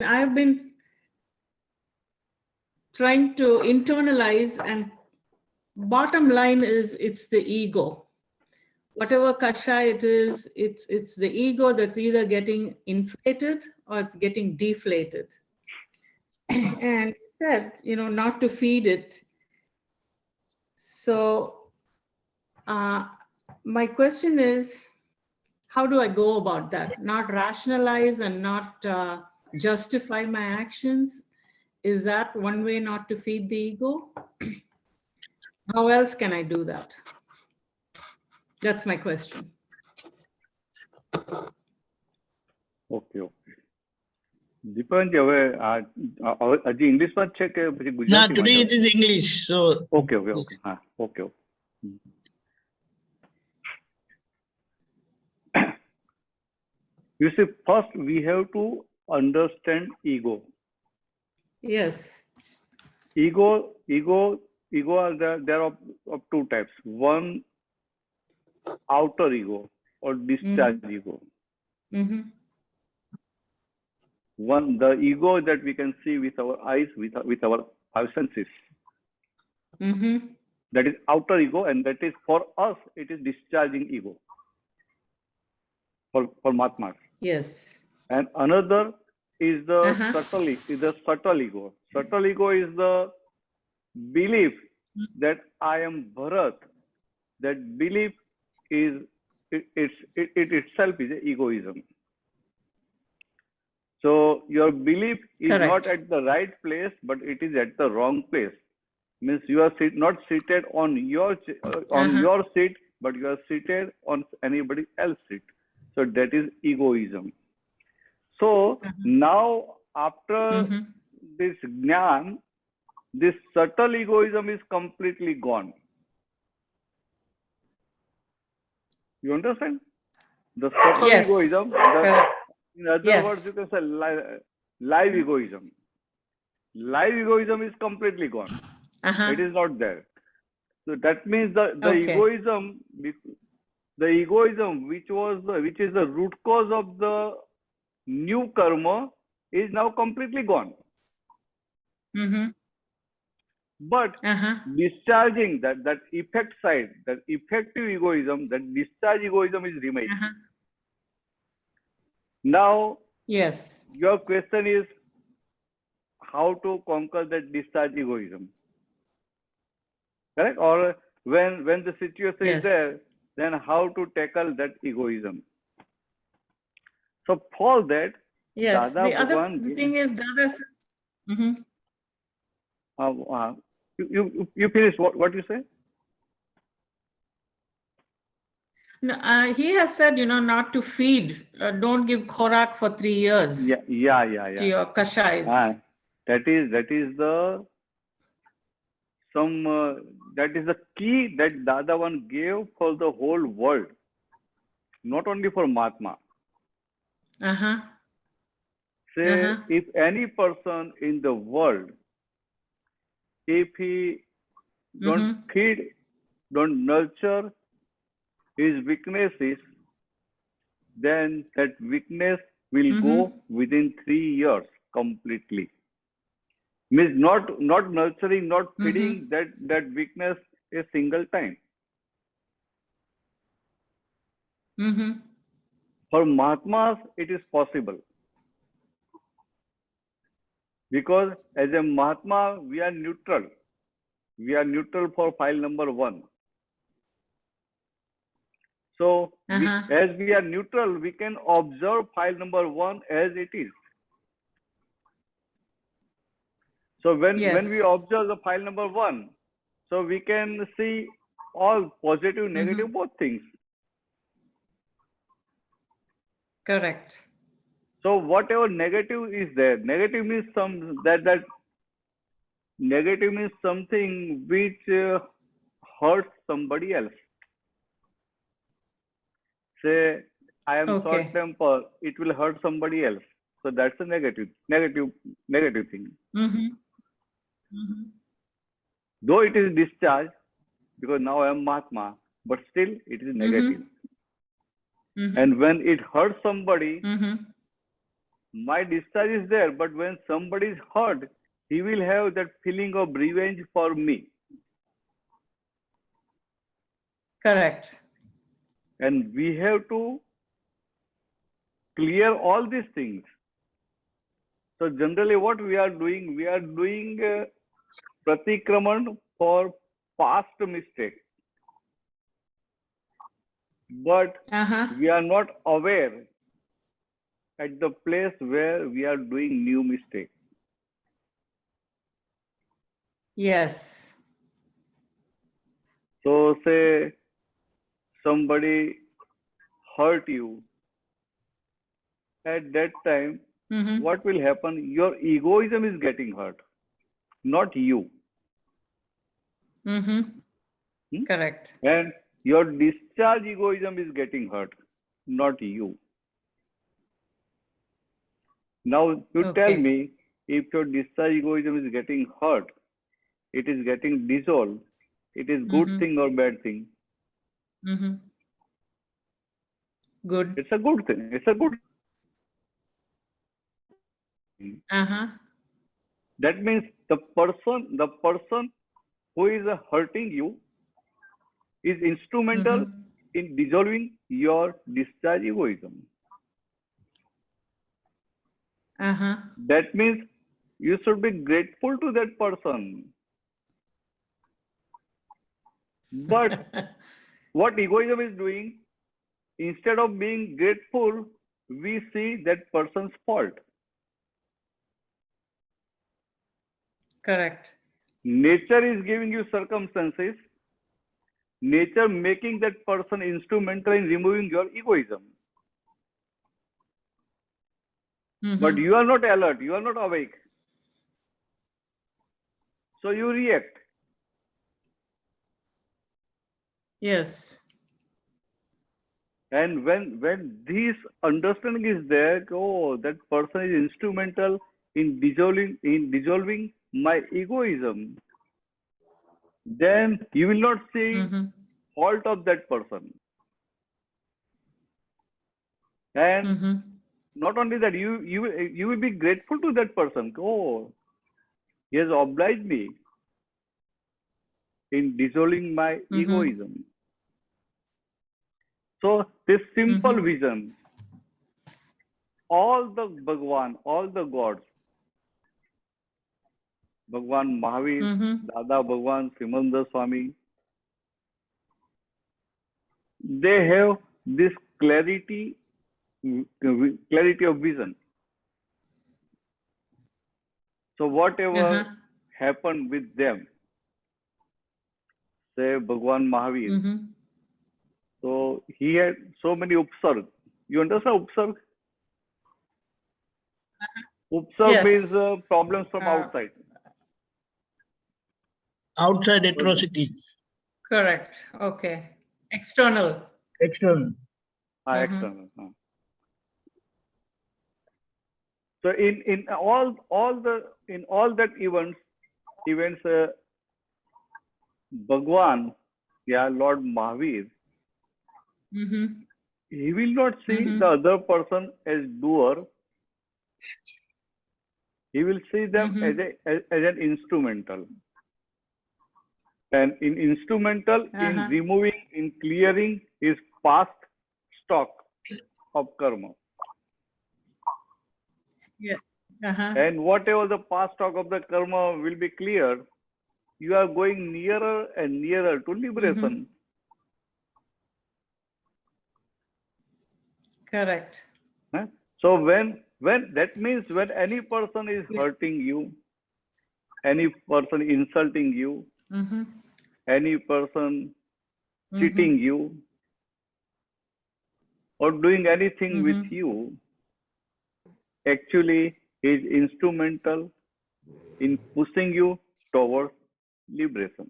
I've been trying to internalize, and bottom line is it's the ego. Whatever kasha it is, it's the ego that's either getting inflated or it's getting deflated. And it said, not to feed it. So my question is, how do I go about that? Not rationalize and not justify my actions. Is that one way not to feed the ego? How else can I do that? That's my question. Okay. Deepakji હવે હજી ઇંગ્લિશમાં છે કે પછી Gujarati? Today it is English. So okay. હા, okay. You see, first we have to understand ego. Yes. Ego are there are of two types. One, outer ego or discharge ego. One, the ego that we can see with our eyes, with our senses. That is outer ego, and that is for us, it is discharging ego. For Mahatma. Yes. And another is the subtle ego. Subtle ego is the belief that I am Bharat. That belief is it itself is egoism. So your belief is Correct. not at the right place, but it is at the wrong place. Means you are not seated on your your seat, but you are seated on anybody else's seat. So that is egoism. So now after this jnana, this subtle egoism is completely gone. You understand? The subtle egoism, in other words, you can say live egoism. Live egoism is completely gone. It is not there. So that means the egoism, which is the root cause of the new karma, is now completely gone. But discharging that effect side, that effective egoism, that discharge egoism is remaining. Now, yes, your question is how to conquer that discharge egoism, correct? Or when the situation is there, then how to tackle that egoism? So for that, yes. Dada The other Bhagwan, thing is Dada. You finish what you say? No, he has said, not to feed. Don't give khorak for 3 years. Yeah. To your kashais. That is the key that Dada one gave for the whole world, not only for Mahatma. Say, if any person in the world, if he don't feed, don't nurture his weaknesses, then that weakness will go within 3 years completely. Means not nurturing, not feeding that weakness a single time. For Mahatmas, it is possible. Because as a Mahatma, we are neutral. We are neutral for file number 1. So, as we are neutral, we can observe file number 1 as it is. So when we observe the file number 1, so we can see all positive, negative, both things. Correct. So whatever negative is there, negative means negative means something which hurts somebody else. Say, I am short temper, it will hurt somebody else. So that's a negative thing. Though it is discharged, because now I am Mahatma, but still it is negative. And when it hurts somebody, my discharge is there, but when somebody is hurt, he will have that feeling of revenge for me. Correct. And we have to clear all these things. So generally what we are doing pratikraman for past mistake. But we are not aware at the place where we are doing new mistake. Yes. So say somebody hurt you. At that time, what will happen? Your egoism is getting hurt, not you. Correct. And your discharge egoism is getting hurt, not you. Now you tell me, if your discharge egoism is getting hurt, it is getting dissolved, it is good thing or bad thing? Good. It's a good thing. It's a good thing. That means the person who is hurting you is instrumental in dissolving your discharge egoism. That means you should be grateful to that person. But what egoism is doing, instead of being grateful, we see that person's fault. Correct. Nature is giving you circumstances, nature making that person instrumental in removing your egoism. But you are not alert, you are not awake. So you react. Yes. And when this understanding is there, oh, that person is instrumental in dissolving my egoism, then you will not see fault of that person. And not only that, you will be grateful to that person. Oh, he has obliged me in dissolving my egoism. So this simple vision, all the Bhagwan, all the gods, Bhagwan Mahavir, Dada Bhagwan, Srimananda Swami, they have this clarity of vision. So whatever happened with them, say Bhagwan Mahavir, so he had so many upsarg. You understand upsarg? Upsarg means problems from outside. Outside atrocity. Correct. Okay. External. External. External. So in all that events, Bhagwan, Lord Mahavir, he will not see the other person as doer. He will see them as an instrumental. And in instrumental, in removing, in clearing his past stock of karma. Yeah. And whatever the past stock of the karma will be cleared, you are going nearer and nearer to liberation. Correct. So when that means when any person is hurting you, any person insulting you, any person cheating you, or doing anything with you, actually is instrumental in pushing you towards liberation.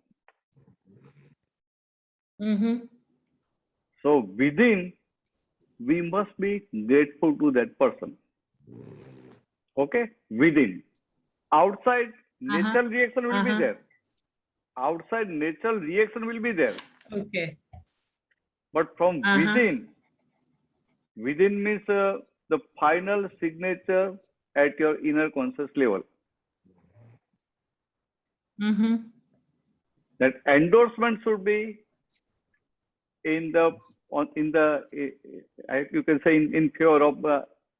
So within, we must be grateful to that person. Okay? Within. Outside, natural reaction will be there. Outside, natural reaction will be there. Okay. But from within means the final signature at your inner conscious level. That endorsement should be in the you can say in favor of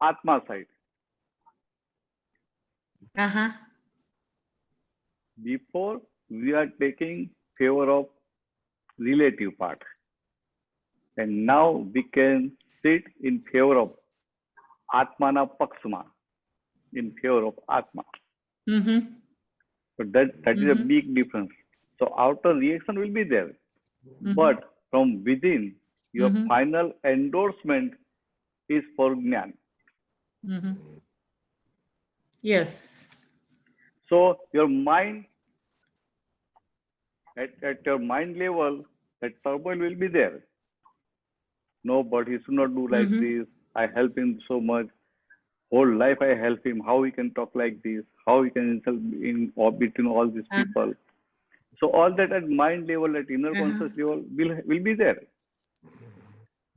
Atma side. Before we are taking favor of relative part, and now we can sit in favor of Atmana Paksma, in favor of Atma. So that is a big difference. So outer reaction will be there, but from within, your final endorsement is for Jnana. Yes. So your mind, at your mind level, that turmoil will be there. No, but he should not do like this. I help him so much. Whole life I help him. How he can talk like this? How he can insult in or between all these people? So all that at mind level, at inner conscious level, will be there.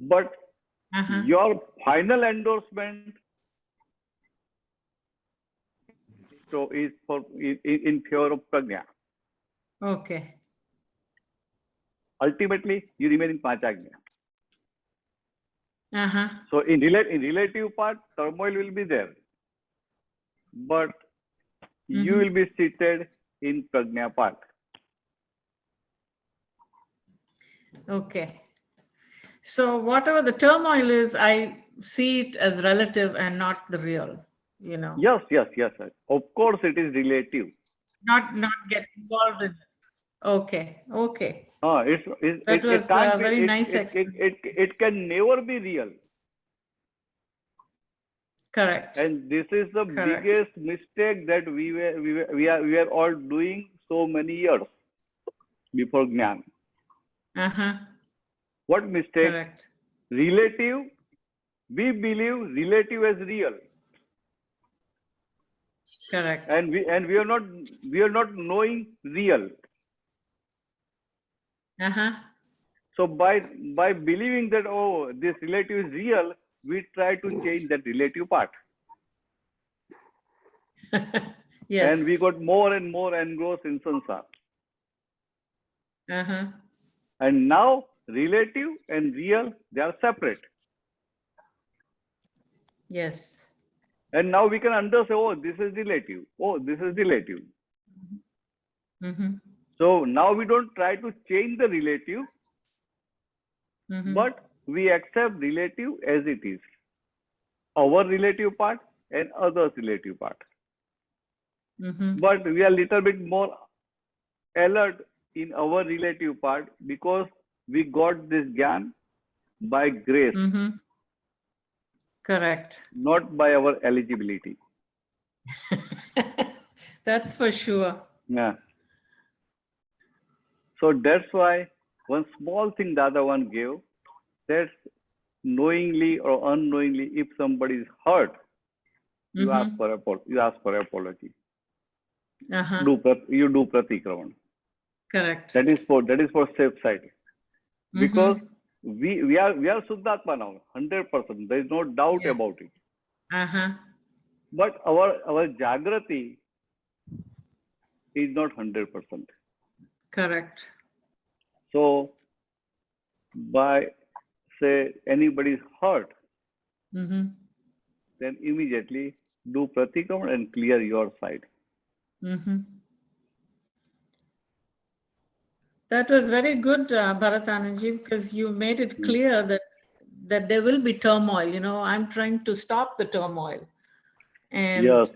But your final endorsement is for in favor of prajna. Okay. Ultimately, you remain in panchagnya. So in relative part, turmoil will be there, but you will be seated in prajna part. Okay. So whatever the turmoil is, I see it as relative and not the real, you know. Yes. Of course, it is relative. Not get involved in it. Okay. It was can't be, very nice explanation. It can never be real. Correct. And this is the biggest mistake that we are all doing so many years before Jnana. What mistake? Correct. Relative. We believe relative as real. Correct. And we are not knowing real. So by believing that, oh, this relative is real, we try to change that relative part. Yes. And we got more and more engrossed in samsara. And now relative and real, they are separate. Yes. And now we can understand, oh, this is relative. Oh, this is relative. So now we don't try to change the relative, but we accept relative as it is. Our relative part and others' relative part. But we are a little bit more alert in our relative part because we got this jnana by grace. Correct. Not by our eligibility. That's for sure. Yeah. So that's why one small thing Dada Bhagwan gave, that's knowingly or unknowingly, if somebody is hurt, you ask for apology. You do pratikraman. Correct. That is for safe side. Because we are Suddhatma now, 100%. There is no doubt about it. But our Jagrati is not 100%. Correct. So by say anybody is hurt, then immediately do pratikraman and clear your side. That was very good, Bharatanandji, because you made it clear that there will be turmoil. You know, I'm trying to stop the turmoil. And yes.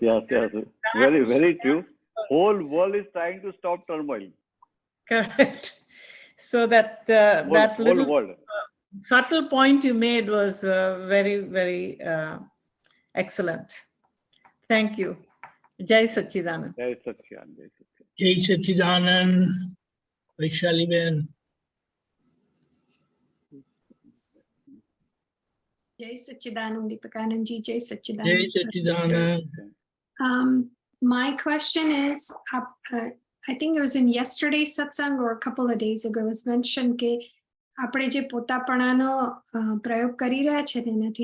Very, very true. Whole world is trying to stop turmoil. Correct. So that that little world. Subtle point you made was very, very excellent. Thank you. Jai Sachidanand. Jai Sachidanand. Jai Sachidanand. Vaishali Ben. Jai Sachidanand, Deepakanandji. Jai Sachidanand. Jai Sachidanand. My question is, I think it was in yesterday's satsang or a couple of days ago, it was mentioned કે આપણે જે પોતાપણાનો પ્રયોગ કરી રહ્યા છે એનાથી